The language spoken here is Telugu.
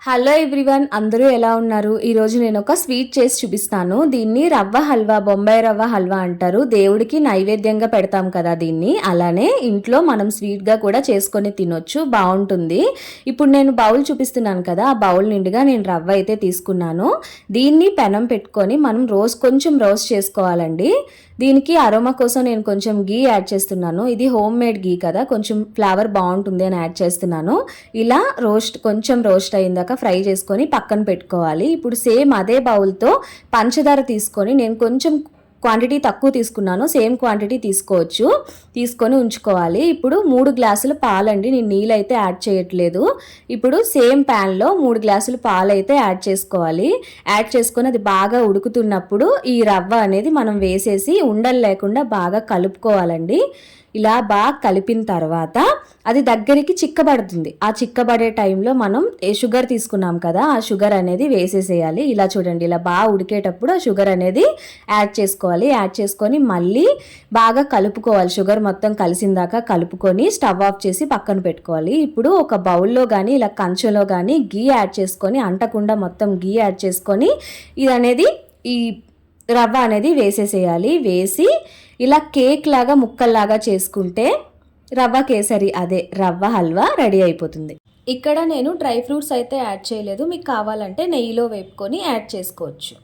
హలో ఎవ్రీవన్, అందరూ ఎలా ఉన్నారు? ఈరోజు నేను ఒక స్వీట్ చేసి చూపిస్తాను. దీన్ని రవ్వ హల్వా, బొంబాయి రవ్వ హల్వా అంటారు. దేవుడికి నైవేద్యంగా పెడతాం కదా దీన్ని. అలానే ఇంట్లో మనం స్వీట్గా కూడా చేసుకొని తినొచ్చు, బాగుంటుంది. ఇప్పుడు నేను బౌల్ చూపిస్తున్నాను కదా, ఆ బౌల్ నిండుగా నేను రవ్వ అయితే తీసుకున్నాను. దీన్ని పెనం పెట్టుకొని మనం కొంచెం రోస్ట్ చేసుకోవాలండి. దీనికి అరోమా కోసం నేను కొంచెం గీ యాడ్ చేస్తున్నాను. ఇది హోమ్ మేడ్ గీ కదా, కొంచెం ఫ్లేవర్ బాగుంటుంది అని యాడ్ చేస్తున్నాను. ఇలా కొంచెం రోస్ట్ అయిందాక ఫ్రై చేసుకొని పక్కన పెట్టుకోవాలి. ఇప్పుడు సేమ్ అదే బౌల్తో పంచదార తీసుకొని, నేను కొంచెం క్వాంటిటీ తక్కువ తీసుకున్నాను, సేమ్ క్వాంటిటీ తీసుకొని ఉంచుకోవాలి. ఇప్పుడు 3 గ్లాసులు పాలండి, నేను నీళ్ళు అయితే యాడ్ చేయట్లేదు. ఇప్పుడు సేమ్ ప్యాన్లో 3 గ్లాసులు పాలు అయితే యాడ్ చేసుకోవాలి. యాడ్ చేసుకొని అది బాగా ఉడుకుతున్నప్పుడు ఈ రవ్వ అనేది మనం వేసేసి ఉండలు లేకుండా బాగా కలుపుకోవాలండి. ఇలా బాగా కలిపిన తర్వాత అది దగ్గరికి చిక్కబడుతుంది. ఆ చిక్కబడే టైంలో మనం షుగర్ తీసుకున్నాం కదా, ఆ షుగర్ అనేది వేసేసేయాలి. ఇలా చూడండి, ఇలా బాగా ఉడికేటప్పుడు ఆ షుగర్ అనేది యాడ్ చేసుకోవాలి. యాడ్ చేసుకొని మళ్ళీ బాగా కలుపుకోవాలి. షుగర్ మొత్తం కలిసిందాక కలుపుకొని స్టవ్ ఆఫ్ చేసి పక్కన పెట్టుకోవాలి. ఇప్పుడు ఒక బౌల్లో కానీ ఇలా కంచెలో కానీ గీ యాడ్ చేసుకొని, అంటకుండా మొత్తం గీ యాడ్ చేసుకొని ఇది అనేది ఈ రవ్వ అనేది వేసేసేయాలి. వేసి ఇలా కేక్ లాగా ముక్కల్లాగా చేసుకుంటే రవ్వ కేసరి, అదే రవ్వ హల్వా రెడీ అయిపోతుంది. ఇక్కడ నేను డ్రై ఫ్రూట్స్ అయితే యాడ్ చేయలేదు, మీకు కావాలంటే నెయ్యిలో వేపుకొని యాడ్ చేసుకోవచ్చు.